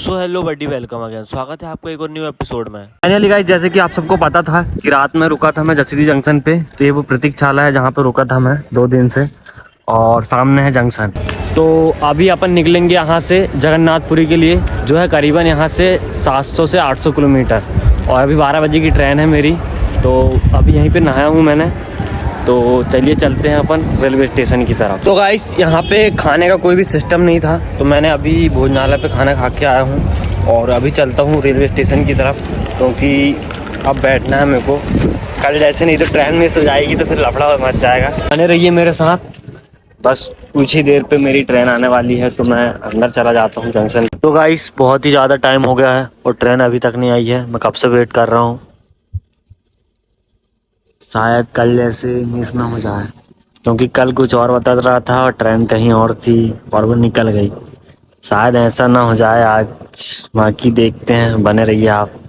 So hello बड्डी, welcome again. स्वागत है आपका एक और न्यू एपिसोड में। फाइनली गाइस, जैसे कि आप सबको पता था कि रात में रुका था मैं जसीडीह जंक्शन पे, तो ये वो प्रतीक्षाला है जहाँ पे रुका था मैं 2 दिन से, और सामने है जंक्शन। तो अभी अपन निकलेंगे यहाँ से जगन्नाथपुरी के लिए, जो है करीबन यहाँ से 700 से 800 किलोमीटर। और अभी 12 बजे की ट्रेन है मेरी, तो अभी यहीं पे नहाया हूँ मैंने। तो चलिए चलते हैं अपन रेलवे स्टेशन की तरफ। तो गाइस, यहाँ पे खाने का कोई भी सिस्टम नहीं था, तो मैंने अभी भोजनालय पे खाना खा के आया हूँ और अभी चलता हूँ रेलवे स्टेशन की तरफ, क्योंकि अब बैठना है मेरे को। कल जैसे नहीं तो ट्रेन मिस हो जाएगी तो फिर लफड़ा मच जाएगा। बने रहिए मेरे साथ, बस कुछ ही देर पे मेरी ट्रेन आने वाली है, तो मैं अंदर चला जाता हूँ जंक्शन। तो गाइस, बहुत ही ज़्यादा टाइम हो गया है और ट्रेन अभी तक नहीं आई है। मैं कब से वेट कर रहा हूँ, शायद कल जैसे मिस ना हो जाए, क्योंकि कल कुछ और बता रहा था और ट्रेन कहीं और थी और वो निकल गई। शायद ऐसा ना हो जाए आज, बाकी देखते हैं। बने रहिए आप।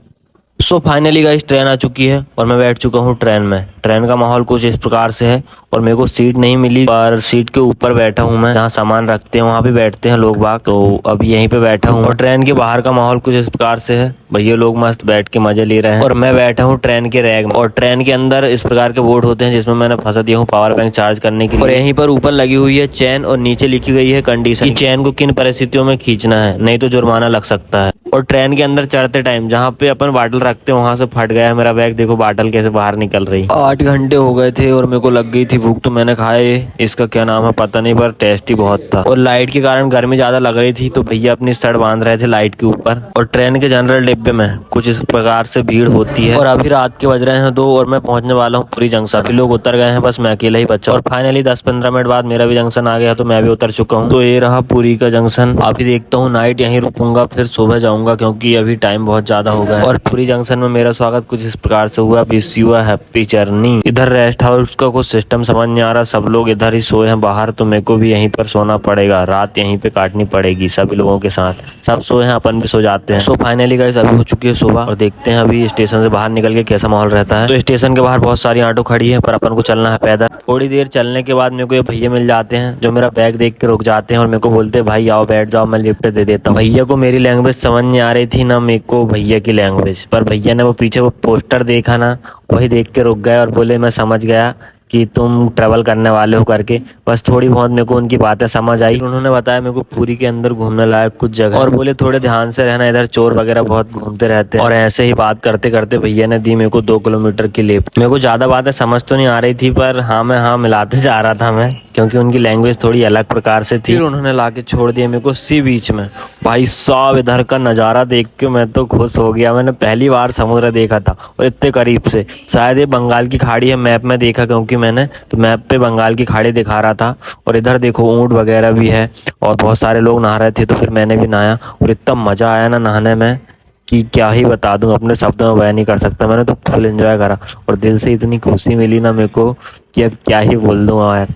सो फाइनली गाइस, ट्रेन आ चुकी है और मैं बैठ चुका हूँ ट्रेन में। ट्रेन का माहौल कुछ इस प्रकार से है और मेरे को सीट नहीं मिली, पर सीट के ऊपर बैठा हूँ मैं, जहाँ सामान रखते हैं वहाँ पे बैठते हैं लोग बाग। तो अभी यहीं पे बैठा हूँ और ट्रेन के बाहर का माहौल कुछ इस प्रकार से है। भैया लोग मस्त बैठ के मजे ले रहे हैं और मैं बैठा हूँ ट्रेन के रैक में। और ट्रेन के अंदर इस प्रकार के बोर्ड होते हैं जिसमें मैंने फंसा दिया हूँ पावर बैंक चार्ज करने के लिए। और यहीं पर ऊपर लगी हुई है चेन और नीचे लिखी गई है कंडीशन कि चेन को किन परिस्थितियों में खींचना है, नहीं तो जुर्माना लग सकता है। और ट्रेन के अंदर चढ़ते टाइम जहाँ पे अपन बाटल रखते हैं वहां से फट गया मेरा बैग। देखो बाटल कैसे बाहर निकल रही। 8 घंटे हो गए थे और मेरे को लग गई थी भूख, तो मैंने खाए। इसका क्या नाम है पता नहीं, पर टेस्टी बहुत था। और लाइट के कारण गर्मी ज्यादा लग रही थी, तो भैया अपनी शर्ट बांध रहे थे लाइट के ऊपर। और ट्रेन के जनरल डिब्बे में कुछ इस प्रकार से भीड़ होती है। और अभी रात के बज रहे हैं 2 और मैं पहुंचने वाला हूँ पुरी जंक्शन। अभी लोग उतर गए हैं, बस मैं अकेला ही बचा। और फाइनली 10-15 मिनट बाद मेरा भी जंक्शन आ गया, तो मैं भी उतर चुका हूँ। तो ये रहा पुरी का जंक्शन। अभी देखता हूँ नाइट यहीं रुकूंगा, फिर सुबह जाऊंगा, क्योंकि अभी टाइम बहुत ज्यादा हो गया है। और पुरी जंक्शन में मेरा स्वागत कुछ इस प्रकार से हुआ, wish you a happy journey. इधर रेस्ट हाउस का कुछ सिस्टम समझ नहीं आ रहा, सब लोग इधर ही सोए हैं बाहर, तो मेरे को भी यहीं पर सोना पड़ेगा। रात यहीं पे काटनी पड़ेगी सभी लोगों के साथ। सब सोए हैं, अपन भी सो जाते हैं। सो फाइनली गाइस, अभी हो चुकी है सुबह और देखते हैं अभी स्टेशन से बाहर निकल के कैसा माहौल रहता है। तो स्टेशन के बाहर बहुत सारी ऑटो खड़ी है, पर अपन को चलना है पैदल। थोड़ी देर चलने के बाद मेरे को ये भैया मिल जाते हैं, जो मेरा बैग देख के रुक जाते हैं और मेरे को बोलते हैं भाई आओ बैठ जाओ, मैं लिफ्ट दे देता हूँ। भैया को मेरी लैंग्वेज समझ नहीं आ रही थी ना मेरे को भैया की लैंग्वेज, पर भैया ने वो पीछे वो पोस्टर देखा ना, वही देख के रुक गए और बोले मैं समझ गया कि तुम ट्रैवल करने वाले हो करके। बस थोड़ी बहुत मेरे को उनकी बातें समझ आई। उन्होंने बताया मेरे को पुरी के अंदर घूमने लायक कुछ जगह, और बोले थोड़े ध्यान से रहना, इधर चोर वगैरह बहुत घूमते रहते हैं। और ऐसे ही बात करते करते भैया ने दी मेरे को 2 किलोमीटर की लिफ्ट। मेरे को ज्यादा बातें समझ तो नहीं आ रही थी, पर हाँ में हाँ मिलाते जा रहा था मैं, क्योंकि उनकी लैंग्वेज थोड़ी अलग प्रकार से थी। फिर उन्होंने लाके छोड़ दिया मेरे को सी बीच में। भाई साहब, इधर का नज़ारा देख के मैं तो खुश हो गया। मैंने पहली बार समुद्र देखा था और इतने करीब से। शायद ये बंगाल की खाड़ी है, मैप में देखा, क्योंकि मैंने तो मैप पे बंगाल की खाड़ी दिखा रहा था। और इधर देखो ऊँट वगैरह भी है और बहुत सारे लोग नहा रहे थे, तो फिर मैंने भी नहाया और इतना मज़ा आया ना नहाने में कि क्या ही बता दूं, अपने शब्दों में बयान नहीं कर सकता। मैंने तो फुल एंजॉय करा और दिल से इतनी खुशी मिली ना मेरे को कि अब क्या ही बोल दूं यार।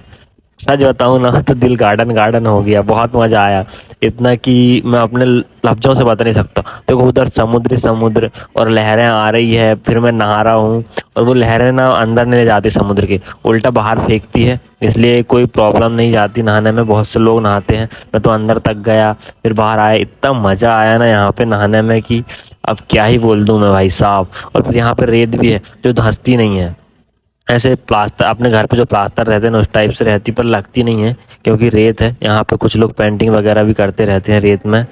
सच बताऊं ना तो दिल गार्डन गार्डन हो गया। बहुत मजा आया, इतना कि मैं अपने लफ्जों से बता नहीं सकता। देखो उधर समुद्र और लहरें आ रही है, फिर मैं नहा रहा हूँ और वो लहरें ना अंदर नहीं ले जाती समुद्र के, उल्टा बाहर फेंकती है, इसलिए कोई प्रॉब्लम नहीं जाती नहाने में। बहुत से लोग नहाते हैं, मैं तो अंदर तक गया फिर बाहर आया। इतना मजा आया ना यहाँ पे नहाने में कि अब क्या ही बोल दूं मैं भाई साहब। और फिर यहाँ पे रेत भी है जो धंसती नहीं है, ऐसे प्लास्टर अपने घर पे जो प्लास्टर रहते हैं ना उस टाइप से रहती, पर लगती नहीं है क्योंकि रेत है। यहाँ पे कुछ लोग पेंटिंग वगैरह भी करते रहते हैं रेत में।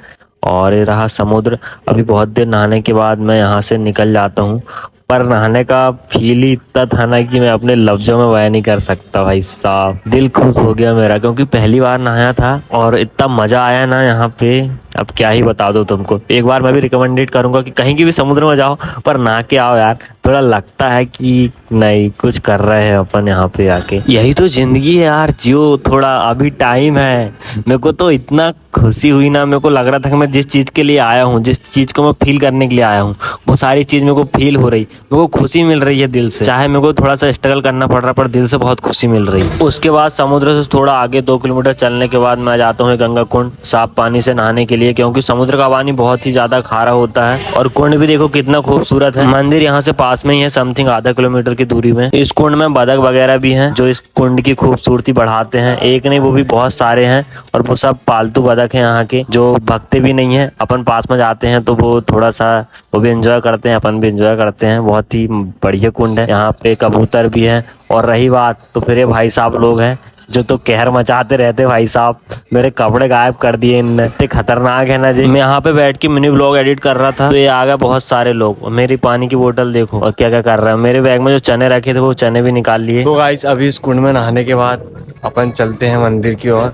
और ये रहा समुद्र। अभी बहुत देर नहाने के बाद मैं यहाँ से निकल जाता हूँ, पर नहाने का फील ही इतना था ना कि मैं अपने लफ्जों में बयान नहीं कर सकता भाई साहब। दिल खुश हो गया मेरा, क्योंकि पहली बार नहाया था और इतना मजा आया ना यहाँ पे, अब क्या ही बता दो तुमको। एक बार मैं भी रिकमेंडेड करूंगा कि कहीं की भी समुद्र में जाओ पर नहा के आओ यार, थोड़ा लगता है कि नहीं कुछ कर रहे हैं अपन यहाँ पे आके। यही तो जिंदगी है यार, जियो थोड़ा, अभी टाइम है। मेरे को तो इतना खुशी हुई ना, मेरे को लग रहा था कि मैं जिस चीज के लिए आया हूँ, जिस चीज को मैं फील करने के लिए आया हूँ, वो सारी चीज मेरे को फील हो रही, मेरे को खुशी मिल रही है दिल से। चाहे मेरे को थोड़ा सा स्ट्रगल करना पड़ रहा, पर दिल से बहुत खुशी मिल रही है। उसके बाद समुद्र से थोड़ा आगे 2 किलोमीटर चलने के बाद मैं जाता हूँ गंगा कुंड साफ पानी से नहाने के लिए। लिए, क्योंकि समुद्र का पानी बहुत ही ज्यादा खारा होता है। और कुंड भी देखो कितना खूबसूरत है। मंदिर यहाँ से पास में ही है, समथिंग आधा किलोमीटर की दूरी में। इस कुंड में बतख वगैरह भी हैं जो इस कुंड की खूबसूरती बढ़ाते हैं। एक नहीं, वो भी बहुत सारे हैं, और वो सब पालतू बतख हैं यहाँ के, जो भगते भी नहीं है। अपन पास में जाते हैं तो वो थोड़ा सा वो भी एंजॉय करते हैं, अपन भी एंजॉय करते हैं। बहुत ही बढ़िया कुंड है। यहाँ पे कबूतर भी है। और रही बात, तो फिर ये भाई साहब लोग हैं जो तो कहर मचाते रहते। भाई साहब मेरे कपड़े गायब कर दिए इनने, इतने खतरनाक है ना जी। मैं यहाँ पे बैठ के मिनी ब्लॉग एडिट कर रहा था, तो ये आ गए बहुत सारे लोग। और मेरी पानी की बोतल देखो और क्या क्या कर रहा है। मेरे बैग में जो चने रखे थे वो चने भी निकाल लिए। तो गाइस अभी इस कुंड में नहाने के बाद अपन चलते हैं मंदिर की ओर।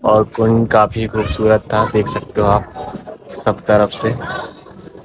और कुंड काफी खूबसूरत था, देख सकते हो आप सब तरफ से।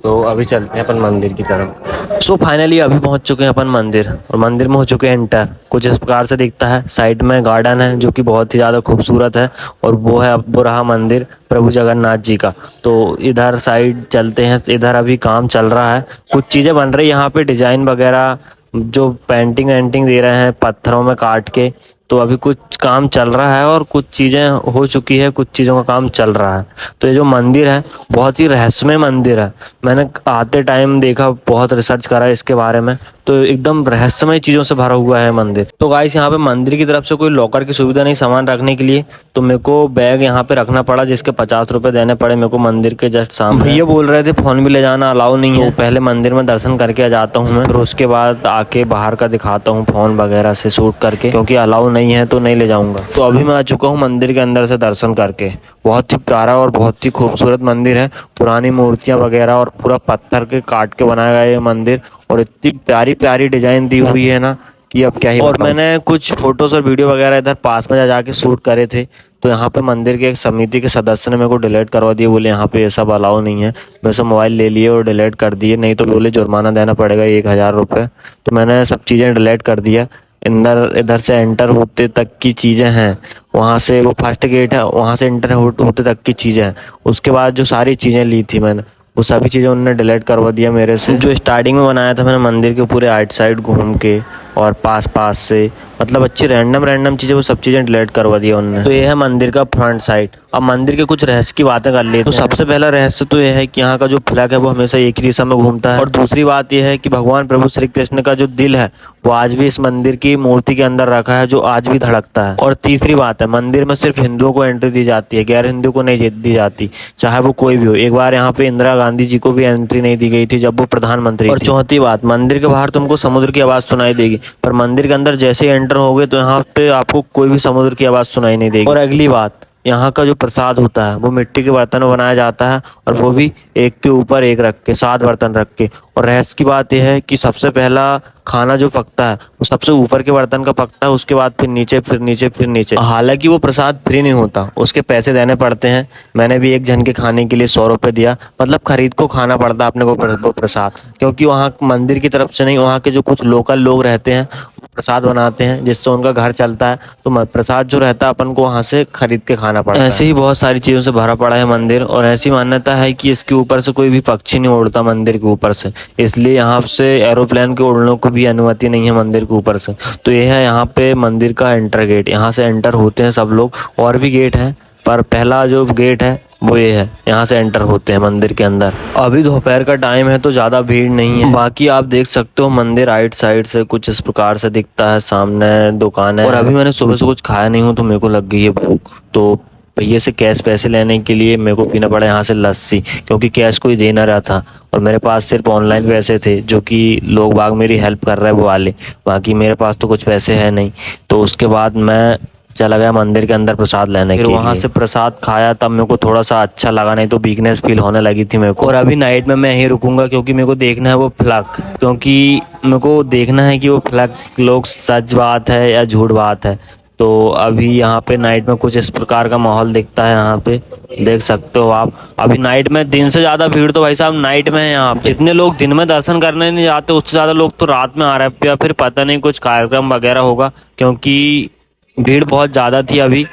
तो अभी चलते हैं अपन मंदिर की तरफ। सो फाइनली अभी पहुंच चुके हैं अपन मंदिर, और मंदिर में हो चुके हैं एंटर। कुछ इस प्रकार से दिखता है। साइड में गार्डन है जो कि बहुत ही ज़्यादा खूबसूरत है, और वो है वो रहा मंदिर प्रभु जगन्नाथ जी का। तो इधर साइड चलते हैं। इधर अभी काम चल रहा है, कुछ चीज़ें बन रही है यहाँ पे, डिजाइन वगैरह जो पेंटिंग वेंटिंग दे रहे हैं पत्थरों में काट के। तो अभी कुछ काम चल रहा है और कुछ चीज़ें हो चुकी है, कुछ चीज़ों का काम चल रहा है। तो ये जो मंदिर है बहुत ही रहस्यमय मंदिर है। मैंने आते टाइम देखा, बहुत रिसर्च करा इसके बारे में, तो एकदम रहस्यमय चीज़ों से भरा हुआ है मंदिर। तो गाइस यहाँ पे मंदिर की तरफ से कोई लॉकर की सुविधा नहीं सामान रखने के लिए, तो मेरे को बैग यहाँ पे रखना पड़ा, जिसके 50 रुपए देने पड़े मेरे को मंदिर के जस्ट सामने। भैया बोल रहे थे फोन भी ले जाना अलाउ नहीं है। तो पहले मंदिर में दर्शन करके आ जाता हूँ मैं, फिर उसके बाद आके बाहर का दिखाता हूँ फोन वगैरह से शूट करके, क्योंकि अलाउ नहीं है तो नहीं ले जाऊंगा। तो अभी मैं आ चुका हूँ मंदिर के अंदर से दर्शन करके। बहुत ही प्यारा और बहुत ही खूबसूरत मंदिर है। पुरानी मूर्तियां वगैरह और पूरा पत्थर के काट के बनाया गया ये मंदिर, और इतनी प्यारी प्यारी डिजाइन दी हुई है ना कि अब क्या ही। और मैंने कुछ फोटोज और वीडियो वगैरह इधर पास में जाके शूट करे थे। तो यहाँ पे मंदिर के एक समिति के सदस्य ने मेरे को डिलीट करवा दिए, बोले यहाँ पे ये सब अलाउ नहीं है। मैं सब मोबाइल ले लिए और डिलीट कर दिए, नहीं तो बोले जुर्माना देना पड़ेगा 1000 रुपये। तो मैंने सब चीज़ें डिलीट कर दिया। इधर से एंटर होते तक की चीज़ें हैं, वहाँ से वो फर्स्ट गेट है, वहाँ से एंटर होते तक की चीज़ें हैं। उसके बाद जो सारी चीज़ें ली थी मैंने, वो सभी चीज़ें उन्होंने डिलीट करवा दिया मेरे से। जो स्टार्टिंग में बनाया था मैंने मंदिर के पूरे आउट साइड घूम के और पास से, मतलब अच्छी रैंडम चीज़ें, वो सब चीज़ें डिलीट करवा दिया उन्होंने। तो ये है मंदिर का फ्रंट साइड। अब मंदिर के कुछ रहस्य की बातें कर लेते हैं। तो सबसे पहला रहस्य तो यह है कि यहाँ का जो फ्लैग है वो हमेशा एक ही दिशा में घूमता है। और दूसरी बात यह है कि भगवान प्रभु श्री कृष्ण का जो दिल है वो आज भी इस मंदिर की मूर्ति के अंदर रखा है, जो आज भी धड़कता है। और तीसरी बात है, मंदिर में सिर्फ हिंदुओं को एंट्री दी जाती है, गैर हिंदू को नहीं दी जाती, चाहे वो कोई भी हो। एक बार यहाँ पे इंदिरा गांधी जी को भी एंट्री नहीं दी गई थी जब वो प्रधानमंत्री। और चौथी बात, मंदिर के बाहर तुमको समुद्र की आवाज सुनाई देगी, पर मंदिर के अंदर जैसे ही एंटर होगे तो यहाँ पे आपको कोई भी समुद्र की आवाज सुनाई नहीं देगी। और अगली बात, यहाँ का जो प्रसाद होता है वो मिट्टी के बर्तन में बनाया जाता है, और वो भी एक के ऊपर एक रख के, 7 बर्तन रख के। और रहस्य की बात यह है कि सबसे पहला खाना जो पकता है वो सबसे ऊपर के बर्तन का पकता है, उसके बाद फिर नीचे फिर नीचे फिर नीचे। हालांकि वो प्रसाद फ्री नहीं होता, उसके पैसे देने पड़ते हैं। मैंने भी एक जन के खाने के लिए 100 रुपये दिया, मतलब खरीद को खाना पड़ता है अपने को प्रसाद, क्योंकि वहाँ मंदिर की तरफ से नहीं, वहाँ के जो कुछ लोकल लोग रहते हैं प्रसाद बनाते हैं, जिससे उनका घर चलता है। तो प्रसाद जो रहता है अपन को वहाँ से खरीद के खाना पड़ता है। ऐसे ही बहुत सारी चीज़ों से भरा पड़ा है मंदिर, और ऐसी मान्यता है कि इसके ऊपर से कोई भी पक्षी नहीं उड़ता मंदिर के ऊपर से, इसलिए यहाँ से एरोप्लेन के उड़ने को भी अनुमति नहीं है मंदिर के ऊपर से। तो ये है यहाँ पे मंदिर का एंटर गेट, यहाँ से एंटर होते हैं सब लोग। और भी गेट है, पर पहला जो गेट है वो ये है, यहाँ से एंटर होते हैं मंदिर के अंदर। अभी दोपहर का टाइम है तो ज़्यादा भीड़ नहीं है। बाकी आप देख सकते हो मंदिर राइट साइड से कुछ इस प्रकार से दिखता है, सामने दुकान है। और अभी मैंने सुबह से कुछ खाया नहीं हूँ तो मेरे को लग गई है भूख, तो भैया से कैश पैसे लेने के लिए मेरे को पीना पड़ा यहाँ से लस्सी, क्योंकि कैश कोई दे ना रहा था। और मेरे पास सिर्फ ऑनलाइन पैसे थे, जो कि लोग बाग मेरी हेल्प कर रहे हैं वो वाले, बाकी मेरे पास तो कुछ पैसे है नहीं। तो उसके बाद मैं चला गया मंदिर के अंदर प्रसाद लेने के लिए। वहाँ से प्रसाद खाया, तब मेरे को थोड़ा सा अच्छा लगा, नहीं तो वीकनेस फील होने लगी थी मेरे को। और अभी नाइट में मैं यहीं रुकूंगा, क्योंकि मेरे को देखना है वो फ्लैग, क्योंकि मेरे को देखना है कि वो फ्लैग लोग सच बात है या झूठ बात है। तो अभी यहाँ पे नाइट में कुछ इस प्रकार का माहौल दिखता है, यहाँ पे देख सकते हो आप। अभी नाइट में, दिन से ज़्यादा भीड़ तो भाई साहब नाइट में है यहाँ। जितने लोग दिन में दर्शन करने नहीं जाते उससे ज़्यादा लोग तो रात में आ रहे हैं, या फिर पता नहीं कुछ कार्यक्रम वगैरह होगा, क्योंकि भीड़ बहुत ज़्यादा थी अभी।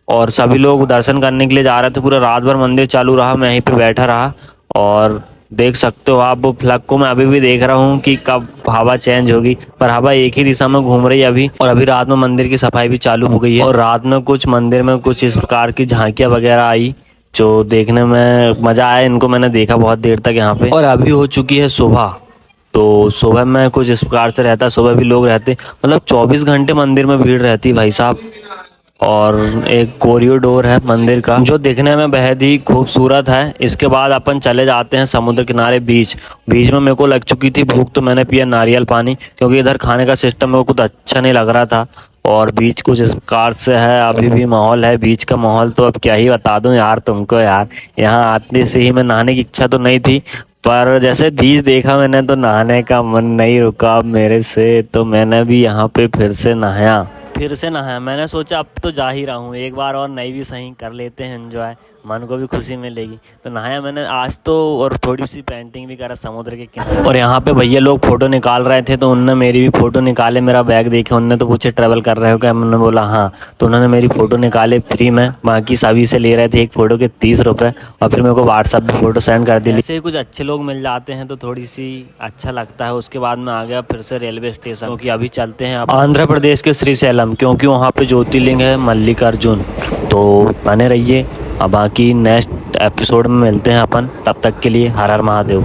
और सभी लोग दर्शन करने के लिए जा रहे थे, पूरा रात भर मंदिर चालू रहा, मैं यहीं पे बैठा रहा। और देख सकते हो आप वो फ्लैग को मैं अभी भी देख रहा हूँ कि कब हवा चेंज होगी, पर हवा एक ही दिशा में घूम रही है अभी। और अभी रात में मंदिर की सफाई भी चालू हो गई है, और रात में कुछ मंदिर में कुछ इस प्रकार की झांकियाँ वगैरह आई, जो देखने में मज़ा आया। इनको मैंने देखा बहुत देर तक यहाँ पे। और अभी हो चुकी है सुबह। तो सुबह में कुछ इस प्रकार से रहता है, सुबह भी लोग रहते, मतलब 24 घंटे मंदिर में भीड़ रहती भाई साहब। और एक कॉरिडोर है मंदिर का जो देखने में बेहद ही खूबसूरत है। इसके बाद अपन चले जाते हैं समुद्र किनारे बीच। बीच में मेरे को लग चुकी थी भूख, तो मैंने पिया नारियल पानी, क्योंकि इधर खाने का सिस्टम मेरे को कुछ अच्छा नहीं लग रहा था। और बीच कुछ इस प्रकार से है, अभी भी माहौल है बीच का माहौल, तो अब क्या ही बता दूं यार तुमको यार। यहाँ आते से ही मैं नहाने की इच्छा तो नहीं थी, पर जैसे बीच देखा मैंने तो नहाने का मन नहीं रुका अब मेरे से। तो मैंने भी यहाँ पे फिर से नहाया। मैंने सोचा अब तो जा ही रहा हूँ, एक बार और नहीं भी सही कर लेते हैं एंजॉय, मन को भी खुशी मिलेगी। तो नहाया मैंने आज तो, और थोड़ी सी पेंटिंग भी करा समुद्र के किनारे। और यहाँ पे भैया लोग फ़ोटो निकाल रहे थे, तो उनने मेरी भी फ़ोटो निकाले। मेरा बैग देखे उनने, तो पूछे ट्रैवल कर रहे हो क्या? मैंने बोला हाँ। तो उन्होंने मेरी फ़ोटो निकाले फ्री में। बाकी सभी से ले रहे थे एक फ़ोटो के 30 रुपये, और फिर मेरे को व्हाट्सएप पर फ़ोटो सेंड कर दी। ऐसे ही कुछ अच्छे लोग मिल जाते हैं तो थोड़ी सी अच्छा लगता है। उसके बाद में आ गया फिर से रेलवे स्टेशन, क्योंकि अभी चलते हैं आंध्र प्रदेश के श्रीशैलम, क्योंकि वहाँ पे ज्योतिर्लिंग है मल्लिकार्जुन। तो बने रहिए। अब बाकी नेक्स्ट एपिसोड में मिलते हैं अपन, तब तक के लिए हर हर महादेव।